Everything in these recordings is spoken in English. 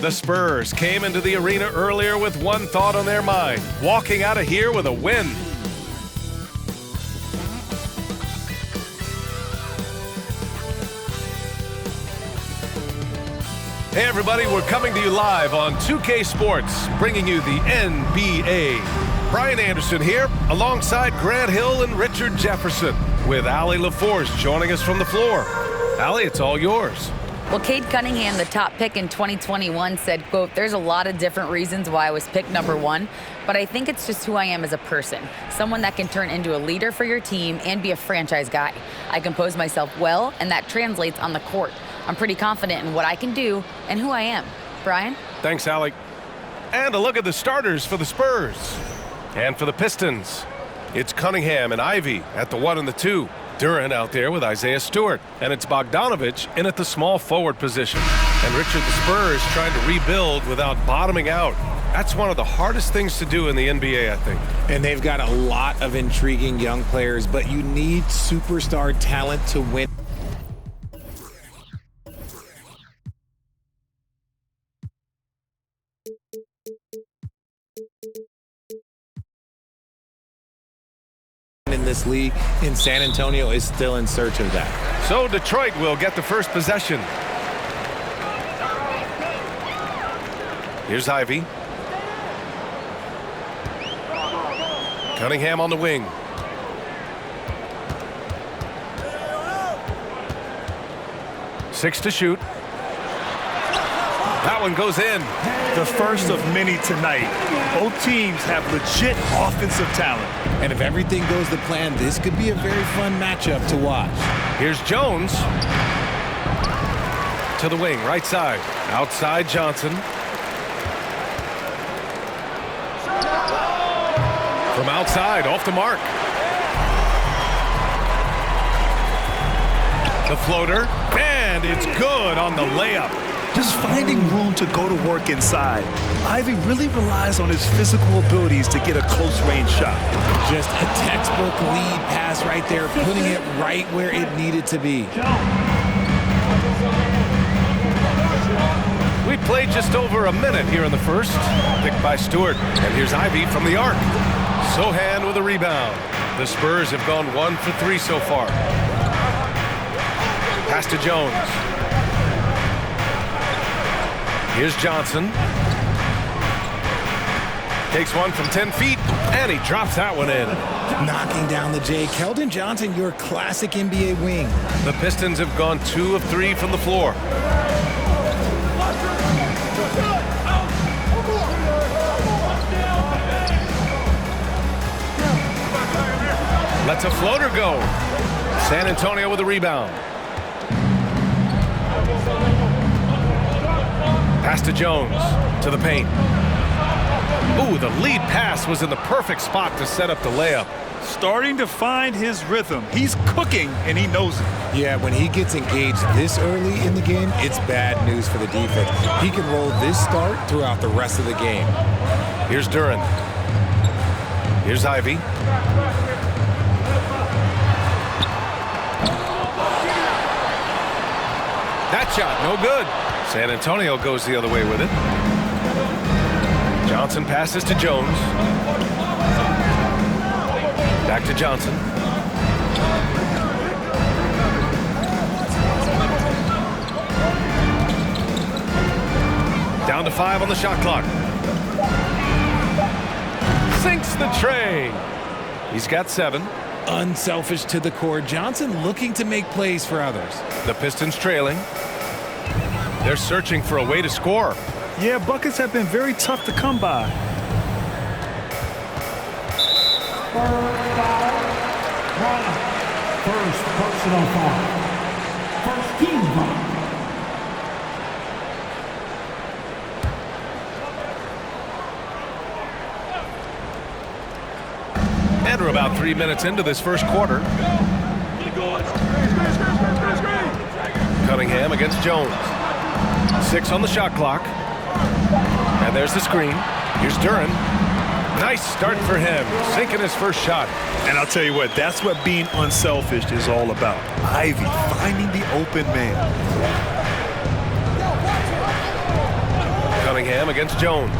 The Spurs came into the arena earlier with one thought on their mind, walking out of here with a win. Hey everybody, we're coming to you live on 2K Sports, bringing you the NBA. Brian Anderson here, alongside Grant Hill and Richard Jefferson, with Allie LaForce joining us from the floor. Allie, it's all yours. Well, Cade Cunningham, the top pick in 2021, said, quote, "There's a lot of different reasons why I was picked number one, but I think it's just who I am as a person, someone that can turn into a leader for your team and be a franchise guy. I compose myself well, and that translates on the court. I'm pretty confident in what I can do and who I am." Brian? Thanks, Allie. And a look at the starters for the Spurs. And for the Pistons, it's Cunningham and Ivy at the 1 and the 2. Duran out there with Isaiah Stewart. And it's Bogdanovich in at the small forward position. And Richard, the Spurs trying to rebuild without bottoming out. That's one of the hardest things to do in the NBA, I think. And they've got a lot of intriguing young players, but you need superstar talent to win. In this league, and San Antonio is still in search of that. So Detroit will get the first possession. Here's Ivy. Cunningham on the wing. Six to shoot. That one goes in. The first of many tonight. Both teams have legit offensive talent. And if everything goes to plan, this could be a very fun matchup to watch. Here's Jones. To the wing, right side. Outside Johnson. From outside, off the mark. The floater, and it's good on the layup. Just finding room to go to work inside. Ivy really relies on his physical abilities to get a close-range shot. Just a textbook lead pass right there, putting it right where it needed to be. We played just over a minute here in the first. Picked by Stewart. And here's Ivy from the arc. Sohan with a rebound. The Spurs have gone 1 for 3 so far. Pass to Jones. Here's Johnson. Takes one from 10 feet, and he drops that one in. Knocking down the J. Keldon Johnson, your classic NBA wing. The Pistons have gone 2 of 3 from the floor. Lets a floater go. San Antonio with a rebound. Pass to Jones, to the paint. Ooh, the lead pass was in the perfect spot to set up the layup. Starting to find his rhythm. He's cooking, and he knows it. Yeah, when he gets engaged this early in the game, it's bad news for the defense. He can roll this start throughout the rest of the game. Here's Duran. Here's Ivy. That shot, no good. San Antonio goes the other way with it. Johnson passes to Jones. Back to Johnson. Down to 5 on the shot clock. Sinks the tray. He's got 7. Unselfish to the core. Johnson looking to make plays for others. The Pistons trailing. They're searching for a way to score. Yeah, buckets have been very tough to come by. First personal foul. First team foul. And we're about 3 minutes into this first quarter. Cunningham against Jones. 6 on the shot clock. And there's the screen. Here's Duran. Nice start for him, sinking his first shot. And I'll tell you what, that's what being unselfish is all about. Ivy finding the open man. Cunningham against Jones.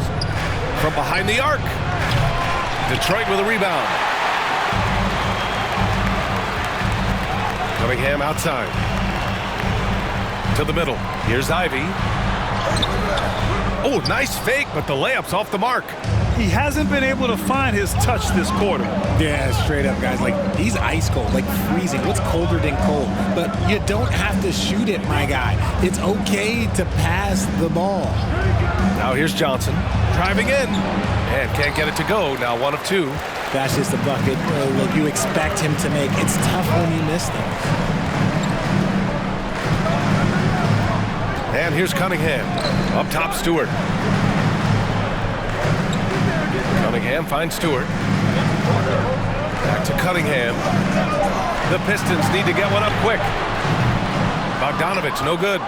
From behind the arc. Detroit with a rebound. Cunningham outside. To the middle. Here's Ivy. Oh, nice fake, but the layup's off the mark. He hasn't been able to find his touch this quarter. Yeah, straight up, guys. Like, he's ice cold, like freezing. What's colder than cold? But you don't have to shoot it, my guy. It's okay to pass the ball. Now here's Johnson. Driving in. And can't get it to go. Now 1 of 2. That's just a bucket. Look, you expect him to make. It's tough when you miss them. And here's Cunningham. Up top, Stewart. Cunningham finds Stewart. Back to Cunningham. The Pistons need to get one up quick. Bogdanovich, no good.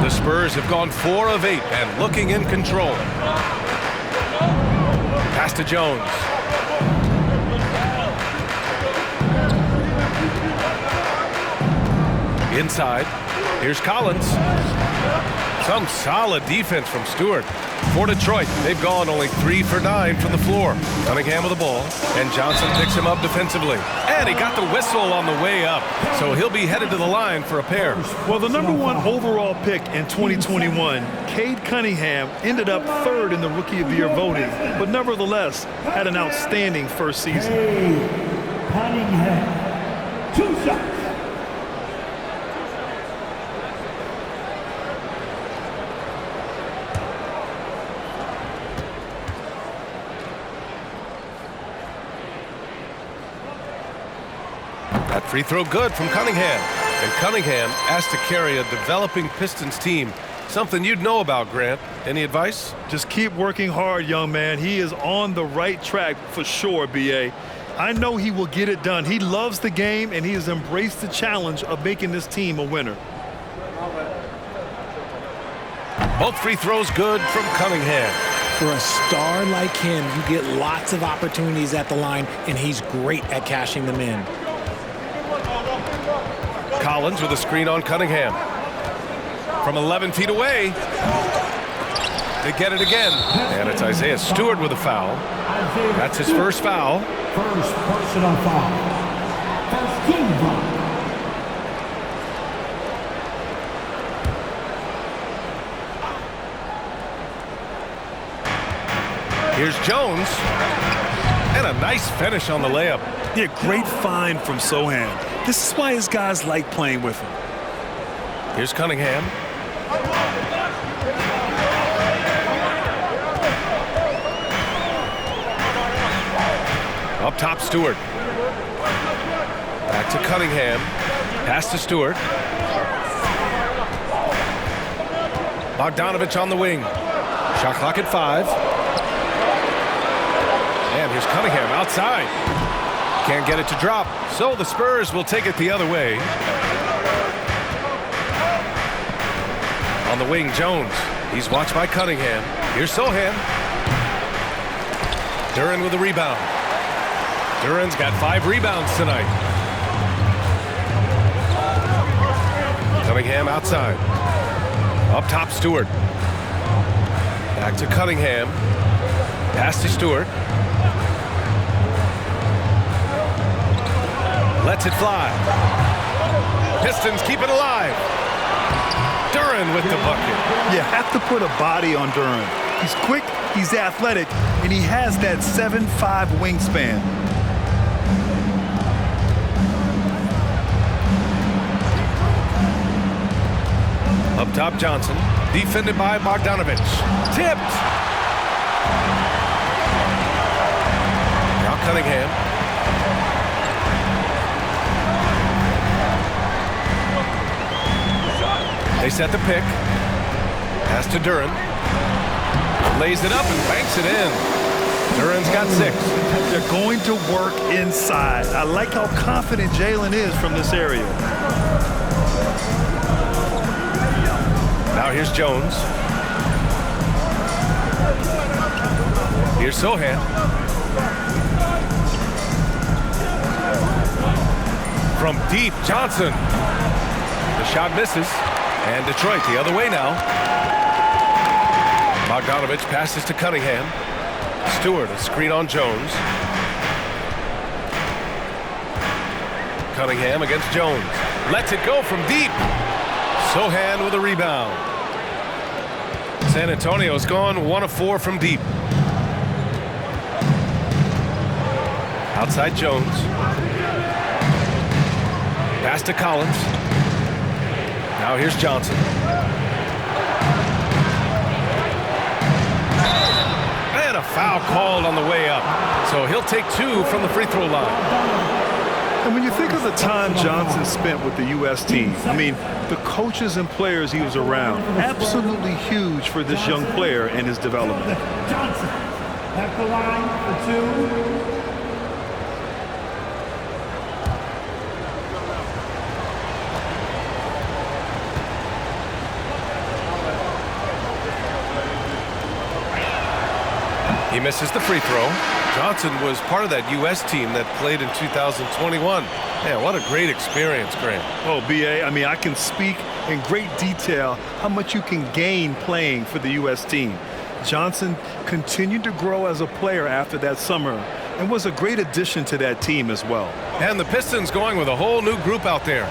The Spurs have gone 4 of 8 and looking in control. Pass to Jones. Inside. Here's Collins. Some solid defense from Stewart. For Detroit, they've gone only 3 for 9 from the floor. Cunningham with the ball, and Johnson picks him up defensively. And he got the whistle on the way up, so he'll be headed to the line for a pair. Well, the #1 overall pick in 2021, Cade Cunningham, ended up 3rd in the Rookie of the Year voting, but nevertheless had an outstanding first season. Cade Cunningham. 2 shots. That free throw good from Cunningham. And Cunningham asked to carry a developing Pistons team. Something you'd know about, Grant. Any advice? Just keep working hard, young man. He is on the right track for sure, B.A. I know he will get it done. He loves the game, and he has embraced the challenge of making this team a winner. Both free throws good from Cunningham. For a star like him, you get lots of opportunities at the line, and he's great at cashing them in. Collins with a screen on Cunningham. From 11 feet away. They get it again. And it's Isaiah Stewart with a foul. That's his first foul. First personal foul. First team foul. Here's Jones. And a nice finish on the layup. Yeah, great find from Sohan. This is why his guys like playing with him. Here's Cunningham. Up top, Stewart. Back to Cunningham. Pass to Stewart. Bogdanovich on the wing. Shot clock at 5. And here's Cunningham outside. Can't get it to drop. So the Spurs will take it the other way. On the wing, Jones. He's watched by Cunningham. Here's Sohan. Duren with a rebound. Duren's got 5 rebounds tonight. Cunningham outside. Up top, Stewart. Back to Cunningham. Pass to Stewart. Lets it fly. Pistons keep it alive. Duren with the bucket. You have to put a body on Duren. He's quick, he's athletic, and he has that 7'5" wingspan. Up top, Johnson. Defended by Bogdanovich. Tipped. Now Cunningham. They set the pick. Pass to Duren. Lays it up and banks it in. Duren's got 6. They're going to work inside. I like how confident Jalen is from this area. Now here's Jones. Here's Sohan. From deep, Johnson. The shot misses. And Detroit the other way now. Bogdanovich passes to Cunningham. Stewart, a screen on Jones. Cunningham against Jones. Lets it go from deep. Sohan with a rebound. San Antonio's gone 1 of 4 from deep. Outside Jones. Pass to Collins. Now here's Johnson. And a foul called on the way up. So he'll take 2 from the free throw line. And when you think of the time Johnson spent with the U.S. team, I mean, the coaches and players he was around, absolutely huge for this young player and his development. Johnson at the line for 2. He misses the free throw. Johnson was part of that U.S. team that played in 2021. Man, what a great experience, Grant. Oh, B.A., I mean, I can speak in great detail how much you can gain playing for the U.S. team. Johnson continued to grow as a player after that summer and was a great addition to that team as well. And the Pistons going with a whole new group out there.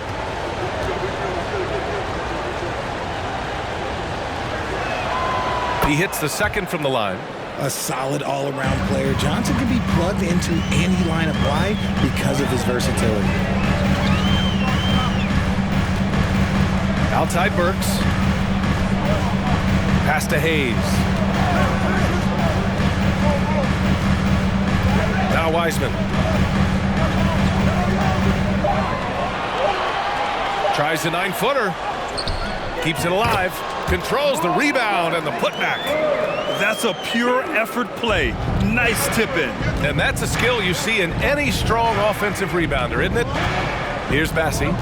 He hits the second from the line. A solid all-around player. Johnson can be plugged into any lineup. Why? Because of his versatility. Outside Burks. Pass to Hayes. Now Wiseman. Tries the 9-footer. Keeps it alive. Controls the rebound and the putback. That's a pure effort play. Nice tip-in. And that's a skill you see in any strong offensive rebounder, isn't it? Here's Bassie.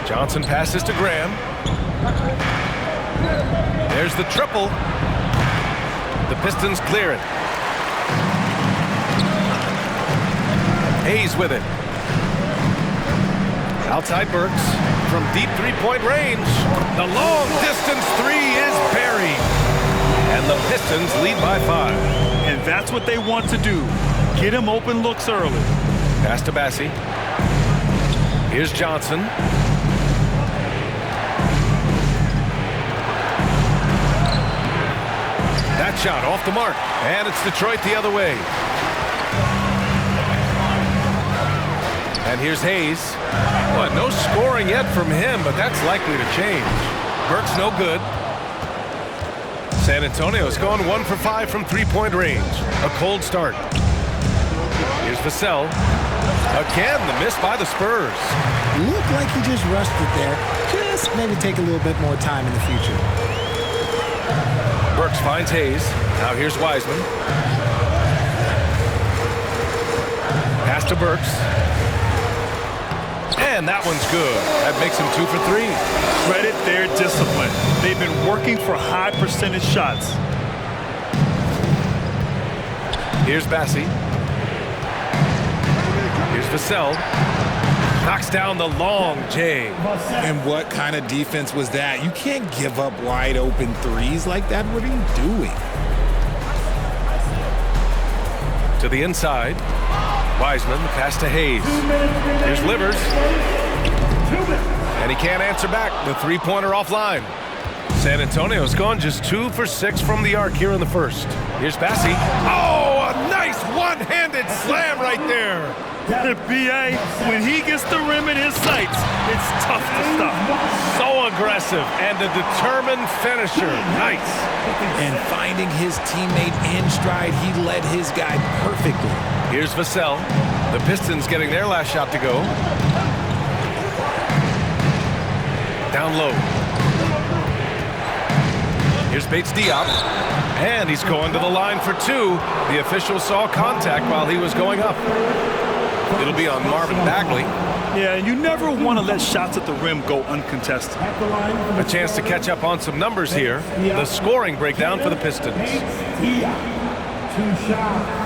Johnson passes to Graham. There's the triple. The Pistons clear it. Hayes with it. Outside Burks. From deep three-point range, the long-distance 3 is buried. And the Pistons lead by 5. And that's what they want to do. Get him open looks early. Pass to Bassie. Here's Johnson. That shot off the mark. And it's Detroit the other way. And here's Hayes. Well, no scoring yet from him, but that's likely to change. Burke's no good. San Antonio's gone 1 for 5 from three-point range. A cold start. Here's Vassell. Again, the miss by the Spurs. Looked like he just rushed it there. Just maybe take a little bit more time in the future. Burks finds Hayes. Now here's Wiseman. Pass to Burks. And that one's good. That makes him 2 for 3. Credit their discipline. They've been working for high percentage shots. Here's Bassie. Here's Vassell. Knocks down the long J. And what kind of defense was that? You can't give up wide open threes like that. What are you doing? To the inside. Wiseman, pass to Hayes. Here's Livers. And he can't answer back. The three-pointer offline. San Antonio's gone just 2 for 6 from the arc here in the first. Here's Bassie. Oh, a nice one-handed slam right there. B.A., when he gets the rim in his sights, it's tough to stop. So aggressive and a determined finisher. Nice. And finding his teammate in stride, he led his guy perfectly. Here's Vassell. The Pistons getting their last shot to go. Down low. Here's Bates Diop. And he's going to the line for 2. The official saw contact while he was going up. It'll be on Marvin Bagley. Yeah, and you never want to let shots at the rim go uncontested. A chance to catch up on some numbers here. The scoring breakdown for the Pistons. 2 shots.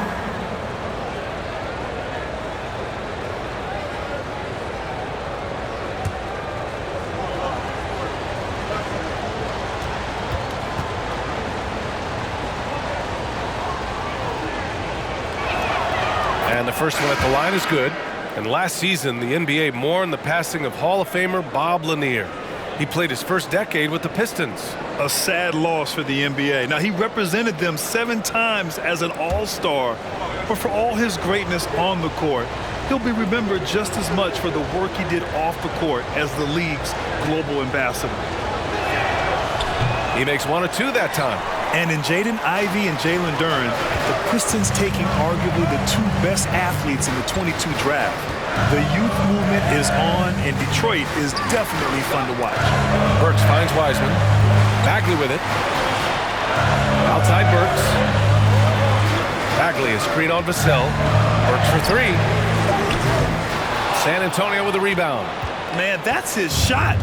first one at the line is good. And last season, the NBA mourned the passing of Hall of Famer Bob Lanier. He played his first decade with the Pistons. A sad loss for the NBA. Now, he represented them 7 times as an all-star, but for all his greatness on the court, he'll be remembered just as much for the work he did off the court as the league's global ambassador. He makes 1 or 2 that time. And in Jaden Ivey and Jalen Duren, the Pistons taking arguably the 2 best athletes in the 22 draft. The youth movement is on, and Detroit is definitely fun to watch. Burks finds Wiseman. Bagley with it. Outside Burks. Bagley is screen on Vassell. Burks for 3. San Antonio with a rebound. Man, that's his shot.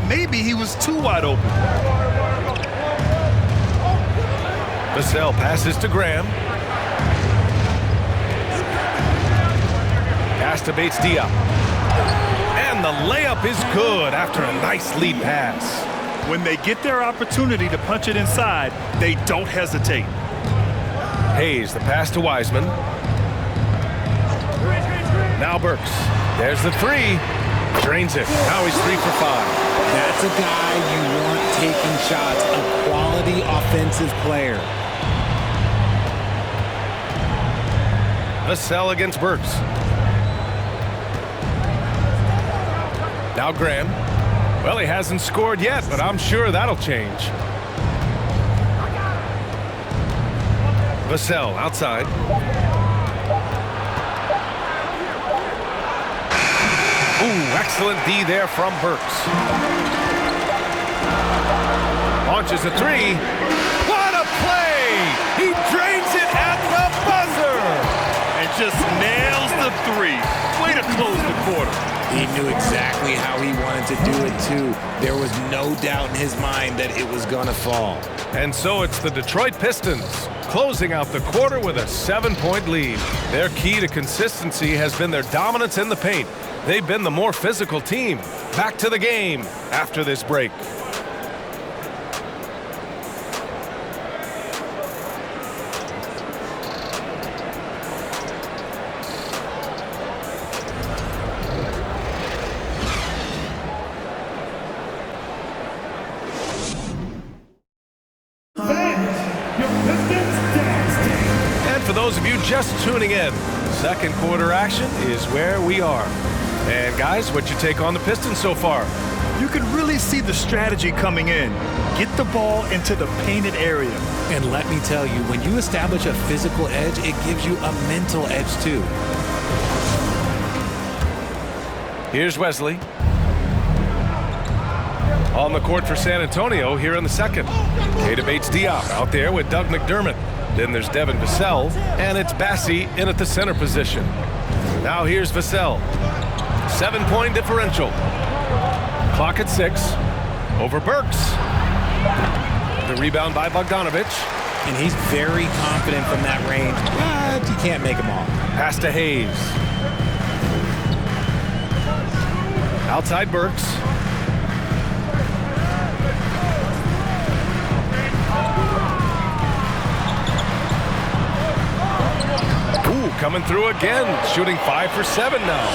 Maybe he was too wide open. Vassell passes to Graham. Pass to Bates-Diop. And the layup is good after a nice lead pass. When they get their opportunity to punch it inside, they don't hesitate. Hayes, the pass to Wiseman. Now Burks. There's the 3. Drains it. Now he's 3 for 5. That's a guy you want taking shots, a quality offensive player. Vassell against Burks. Now Graham. Well, he hasn't scored yet, but I'm sure that'll change. Vassell outside. Ooh, excellent D there from Burks. Launches a 3. What a play! He drains it at the buzzer! And just nails the 3. Way to close the quarter. He knew exactly how he wanted to do it, too. There was no doubt in his mind that it was going to fall. And so it's the Detroit Pistons closing out the quarter with a 7-point lead. Their key to consistency has been their dominance in the paint. They've been the more physical team. Back to the game after this break. For those of you just tuning in, second quarter action is where we are. And guys, what's your take on the Pistons so far? You can really see the strategy coming in. Get the ball into the painted area. And let me tell you, when you establish a physical edge, it gives you a mental edge too. Here's Wesley. On the court for San Antonio here in the second. Kata Bates-Diop out there with Doug McDermott. Then there's Devin Vassell, and it's Bassie in at the center position. Now here's Vassell. 7-point differential. Clock at 6. Over Burks. The rebound by Bogdanovich. And he's very confident from that range, but you can't make him all. Pass to Hayes. Outside Burks. Coming through again, shooting 5 for 7 now.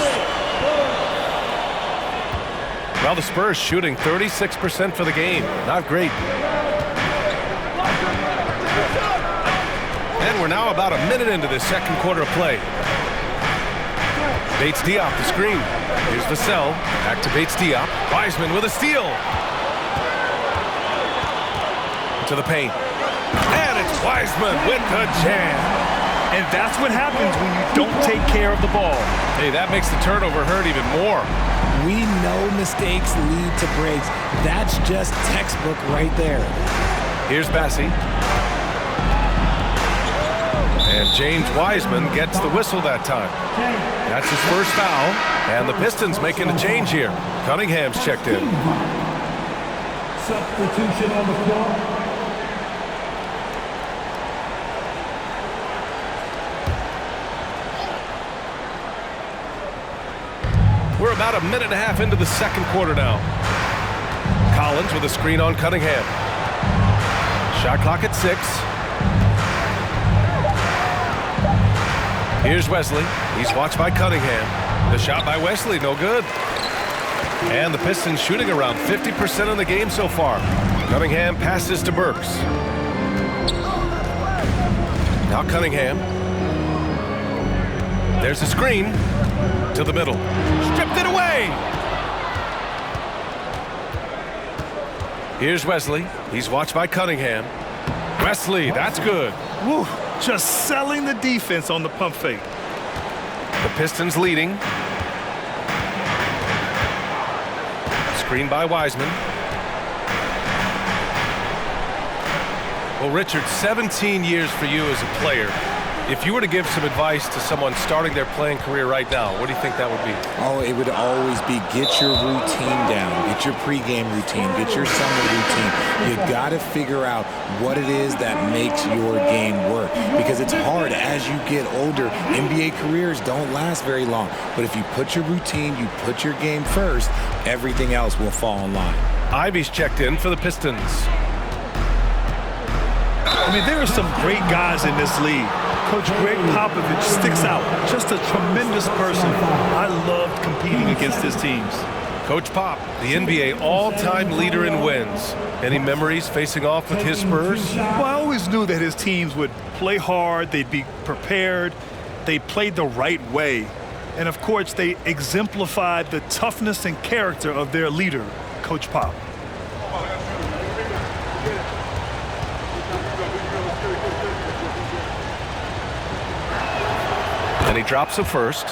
Well, the Spurs shooting 36% for the game. Not great. And we're now about a minute into this second quarter of play. Bates-Diop the screen. Here's Vassell. Back to Bates-Diop. Wiseman with a steal. To the paint. And it's Wiseman with the jam. And that's what happens when you don't take care of the ball. Hey, that makes the turnover hurt even more. We know mistakes lead to breaks. That's just textbook right there. Here's Bassie. And James Wiseman gets the whistle that time. That's his first foul. And the Pistons making a change here. Cunningham's checked in. Substitution on the floor. We're about a minute and a half into the second quarter now. Collins with a screen on Cunningham. Shot clock at 6. Here's Wesley. He's watched by Cunningham. The shot by Wesley, no good. And the Pistons shooting around 50% in the game so far. Cunningham passes to Burks. Now Cunningham. There's a screen to the middle. Stripped it away. Here's Wesley. He's watched by Cunningham. Wesley, that's good. Woo, just selling the defense on the pump fake. The Pistons leading. Screen by Wiseman. Well, Richard, 17 years for you as a player. If you were to give some advice to someone starting their playing career right now, what do you think that would be? Oh, it would always be get your routine down, get your pregame routine, get your summer routine. You got to figure out what it is that makes your game work, because it's hard as you get older. NBA careers don't last very long, but if you put your routine, you put your game first, everything else will fall in line. Ivy's checked in for the Pistons. I mean, there are some great guys in this league. Coach Greg Popovich sticks out. Just a tremendous person. I loved competing against his teams. Coach Pop, the NBA all-time leader in wins. Any memories facing off with his Spurs? Well, I always knew that his teams would play hard. They'd be prepared. They played the right way. And, of course, they exemplified the toughness and character of their leader, Coach Pop. And he drops the first.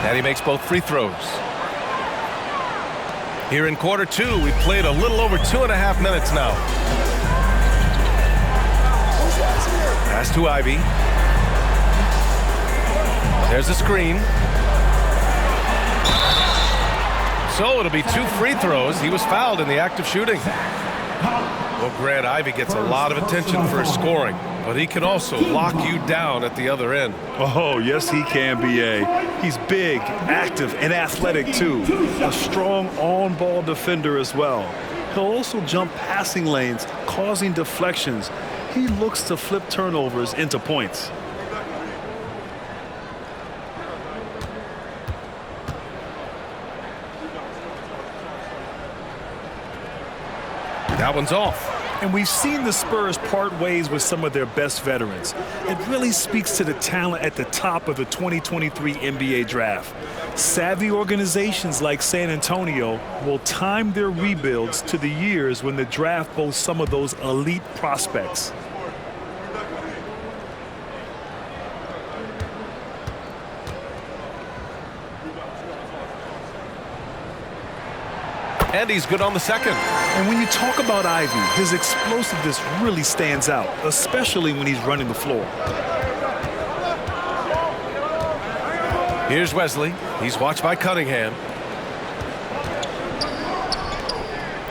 And he makes both free throws. Here in quarter two, we've played a little over 2.5 minutes now. Pass to Ivy. There's a screen. So it'll be 2 free throws. He was fouled in the act of shooting. Well, Grant, Ivy gets a lot of attention for his scoring, but he can also lock you down at the other end. Oh, yes, he can, B.A. He's big, active, and athletic, too. A strong on-ball defender as well. He'll also jump passing lanes, causing deflections. He looks to flip turnovers into points. That one's off. And we've seen the Spurs part ways with some of their best veterans. It really speaks to the talent at the top of the 2023 NBA draft. Savvy organizations like San Antonio will time their rebuilds to the years when the draft boasts some of those elite prospects. And he's good on the second. And when you talk about Ivy, his explosiveness really stands out, especially when he's running the floor. Here's Wesley. He's watched by Cunningham.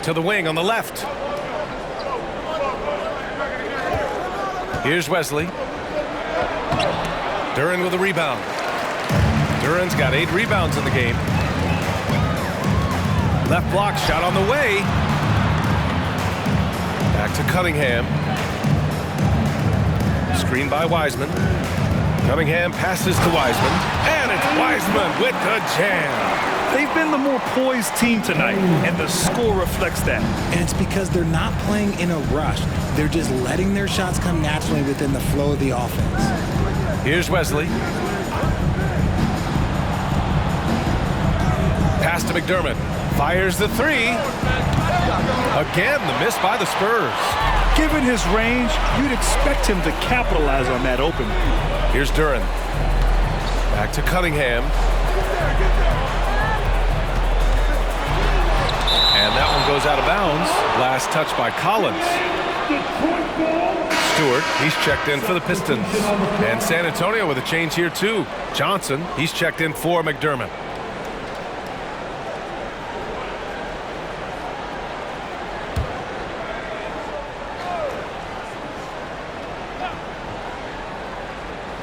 To the wing on the left. Here's Wesley. Duren with a rebound. Duren's got 8 rebounds in the game. Left block shot on the way. Back to Cunningham. Screen by Wiseman. Cunningham passes to Wiseman. And it's Wiseman with the jam. They've been the more poised team tonight, and the score reflects that. And it's because they're not playing in a rush. They're just letting their shots come naturally within the flow of the offense. Here's Wesley. Pass to McDermott. Fires the 3. Again, the miss by the Spurs. Given his range, you'd expect him to capitalize on that opening. Here's Duren. Back to Cunningham. And that one goes out of bounds. Last touch by Collins. Stewart, he's checked in for the Pistons. And San Antonio with a change here too. Johnson, he's checked in for McDermott.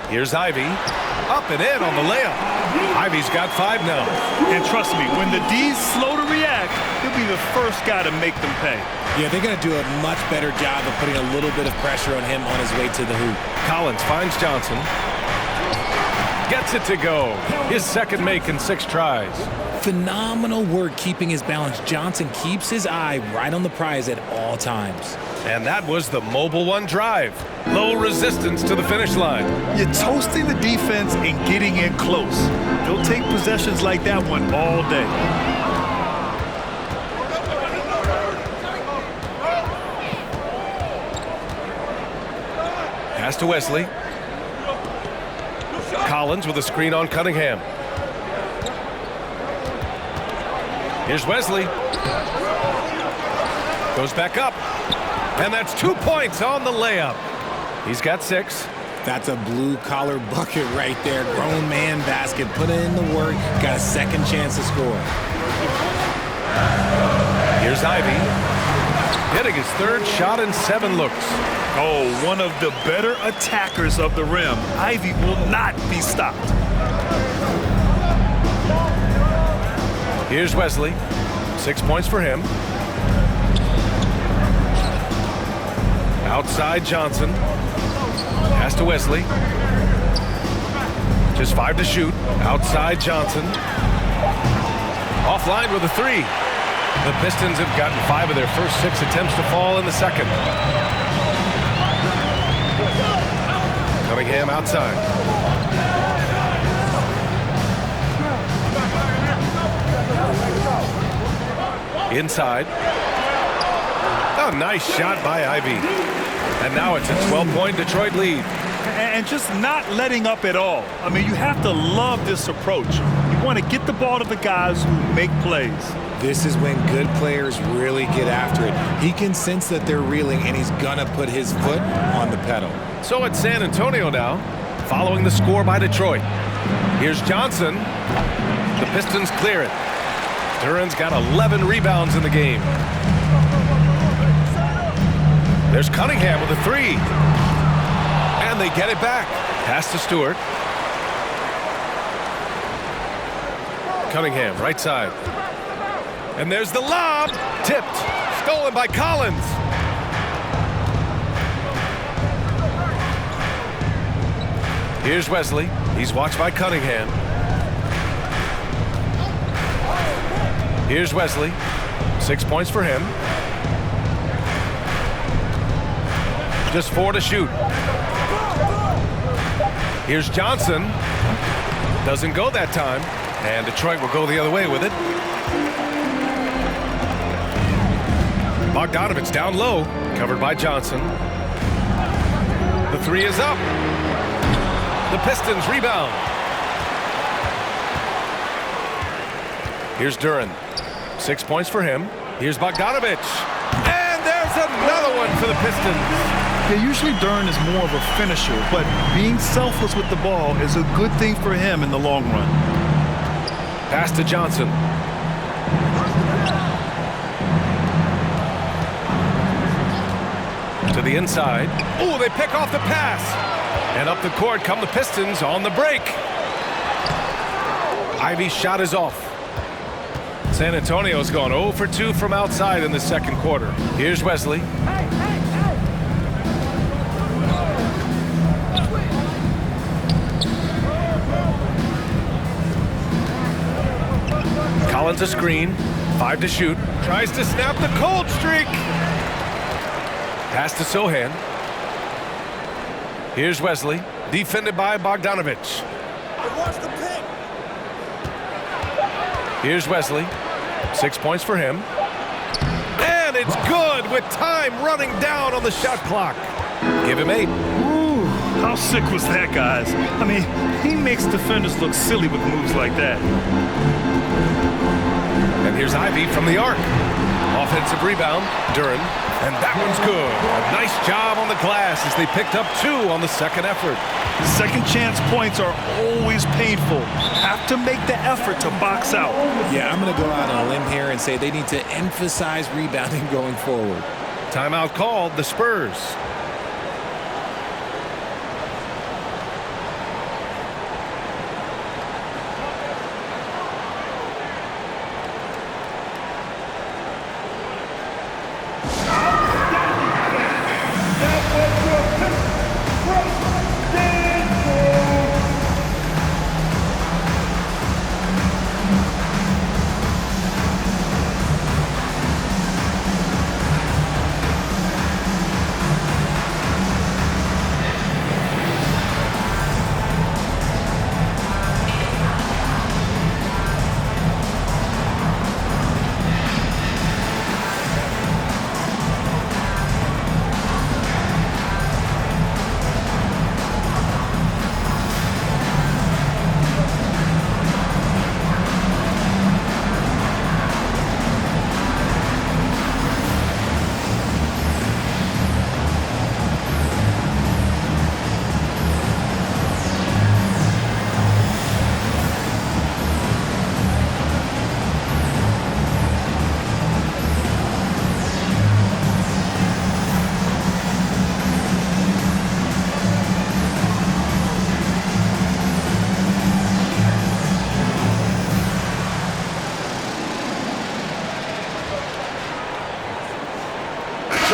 Here's Ivy. Up and in on the layup. Ivy's got 5 now. And trust me, when the D's slow to react, he'll be the first guy to make them pay. Yeah, they're going to do a much better job of putting a little bit of pressure on him on his way to the hoop. Collins finds Johnson. Gets it to go. His second make in 6 tries. Phenomenal work keeping his balance. Johnson keeps his eye right on the prize at all times. And that was the Mobile One drive. Low resistance to the finish line. You're toasting the defense and getting in close. They'll take possessions like that one all day. Pass to Wesley. Collins with a screen on Cunningham. Here's Wesley. Goes back up. And that's 2 points on the layup. He's got 6. That's a blue-collar bucket right there. Grown man basket. Put in the work. Got a second chance to score. Here's Ivy. Hitting his 3rd shot in 7 looks. Oh, one of the better attackers of the rim. Ivy will not be stopped. Here's Wesley. 6 points for him. Outside Johnson. Pass to Wesley. Just 5 to shoot. Outside Johnson. Offline with a 3. The Pistons have gotten 5 of their first 6 attempts to fall in the second. Cunningham outside. Inside. Oh, nice shot by Ivy. And now it's a 12-point Detroit lead. And just not letting up at all. I mean, you have to love this approach. You want to get the ball to the guys who make plays. This is when good players really get after it. He can sense that they're reeling, and he's going to put his foot on the pedal. So it's San Antonio now, following the score by Detroit. Here's Johnson. The Pistons clear it. Duran's got 11 rebounds in the game. There's Cunningham with a 3. And they get it back. Pass to Stewart. Cunningham, right side. And there's the lob. Tipped. Stolen by Collins. Here's Wesley. He's watched by Cunningham. Here's Wesley. 6 points for him. Just 4 to shoot. Here's Johnson. Doesn't go that time. And Detroit will go the other way with it. Bogdanovich down low. Covered by Johnson. The 3 is up. The Pistons rebound. Here's Duran. 6 points for him. Here's Bogdanovich. And there's another one for the Pistons. Yeah, usually Duran is more of a finisher, but being selfless with the ball is a good thing for him in the long run. Pass to Johnson. To the inside. Oh, they pick off the pass. And up the court come the Pistons on the break. Ivy's shot is off. San Antonio's gone 0 for 2 from outside in the second quarter. Here's Wesley. Collins a screen. 5 to shoot. Tries to snap the cold streak. Pass to Sohan. Here's Wesley. Defended by Bogdanovich. Here's Wesley. 6 points for him. And it's good with time running down on the shot clock. Give him 8. Ooh, how sick was that, guys? I mean, he makes defenders look silly with moves like that. And here's Ivy from the arc. Offensive rebound, Duran. And that one's good. A nice job on the glass as they picked up 2 on the second effort. Second chance points are always painful. Have to make the effort to box out. Yeah, I'm going to go out on a limb here and say they need to emphasize rebounding going forward. Timeout called, the Spurs.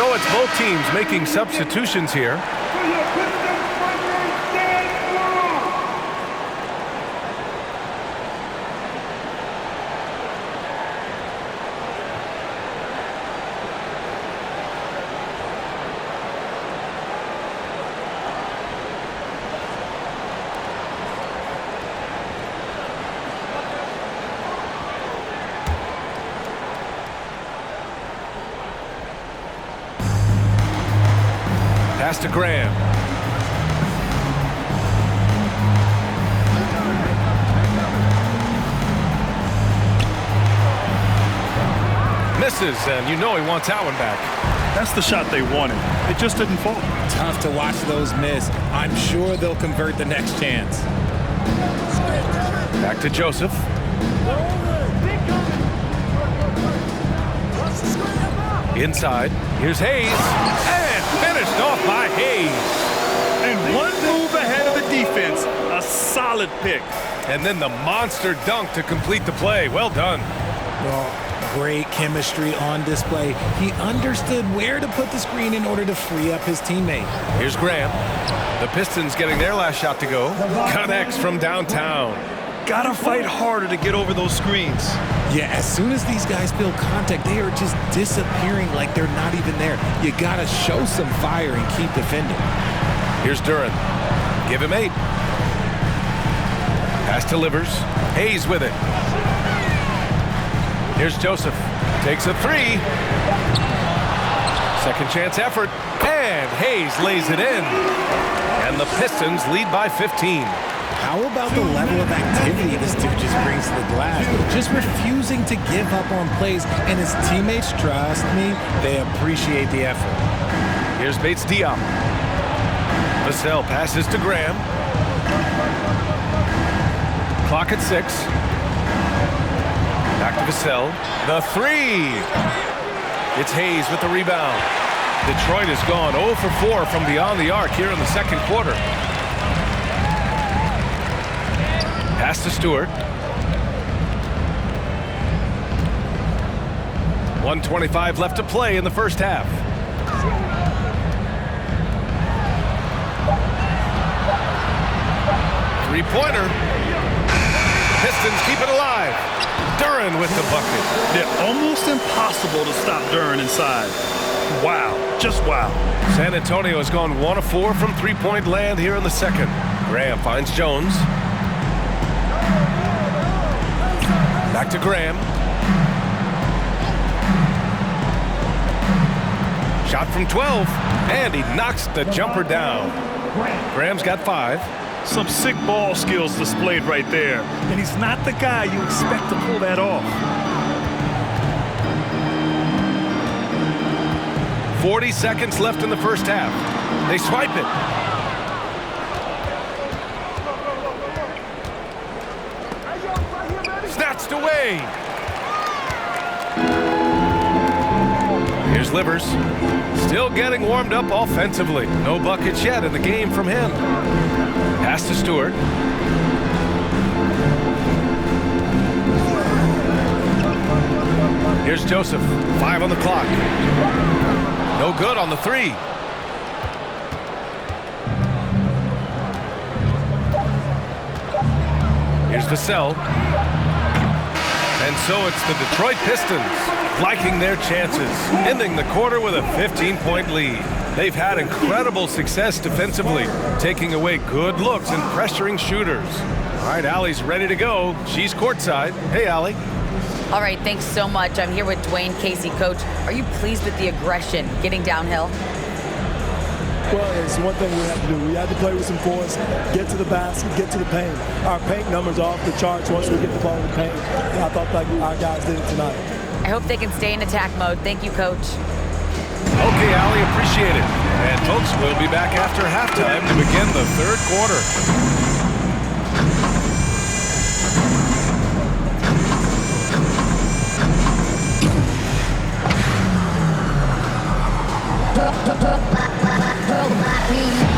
So it's both teams making substitutions here. Pass to Graham. Misses, and you know he wants that one back. That's the shot they wanted. It just didn't fall. Tough to watch those miss. I'm sure they'll convert the next chance. Back to Joseph. Inside. Here's Hayes. And finished off by Hayes. And one move ahead of the defense. A solid pick. And then the monster dunk to complete the play. Well done. Well, great chemistry on display. He understood where to put the screen in order to free up his teammate. Here's Graham. The Pistons getting their last shot to go. Connects from downtown. Gotta fight harder to get over those screens. Yeah, as soon as these guys feel contact, they are just disappearing like they're not even there. You gotta show some fire and keep defending. Here's Duran. Give him 8. Pass delivers. Hayes with it. Here's Joseph. Takes a 3. Second chance effort. And Hayes lays it in. And the Pistons lead by 15. How about the level of activity this dude just brings to the glass? Just refusing to give up on plays, and his teammates, trust me, they appreciate the effort. Here's Bates Diop. Vassell passes to Graham. Clock at 6. Back to Vassell. The 3. It's Hayes with the rebound. Detroit has gone 0 for 4 from beyond the arc here in the second quarter. Pass to Stewart. 1:25 left to play in the first half. Three-pointer. Pistons keep it alive. Duran with the bucket. They're almost impossible to stop Duran inside. Wow, just wow. San Antonio has gone 1 of 4 from three-point land here in the second. Graham finds Jones. Back to Graham. Shot from 12, and he knocks the jumper down. Graham's got 5. Some sick ball skills displayed right there. And he's not the guy you expect to pull that off. 40 seconds left in the first half. They swipe it. Snatched away. Here's Livers. Still getting warmed up offensively. No buckets yet in the game from him. Pass to Stewart. Here's Joseph. 5 on the clock. No good on the 3. Here's Vassell. And so it's the Detroit Pistons liking their chances, ending the quarter with a 15-point lead. They've had incredible success defensively, taking away good looks and pressuring shooters. All right, Allie's ready to go. She's courtside. Hey, Allie. All right, thanks so much. I'm here with Dwayne Casey. Coach, are you pleased with the aggression getting downhill? Well, it's one thing we have to do. We have to play with some force, get to the basket, get to the paint. Our paint numbers are off the charts once we get the ball in the paint. And I thought like our guys did it tonight. I hope they can stay in attack mode. Thank you, Coach. Okay, Allie, appreciate it. And folks, we'll be back after halftime to begin the third quarter. Go, go, go, go, go, go, go, go, go, go, go, go,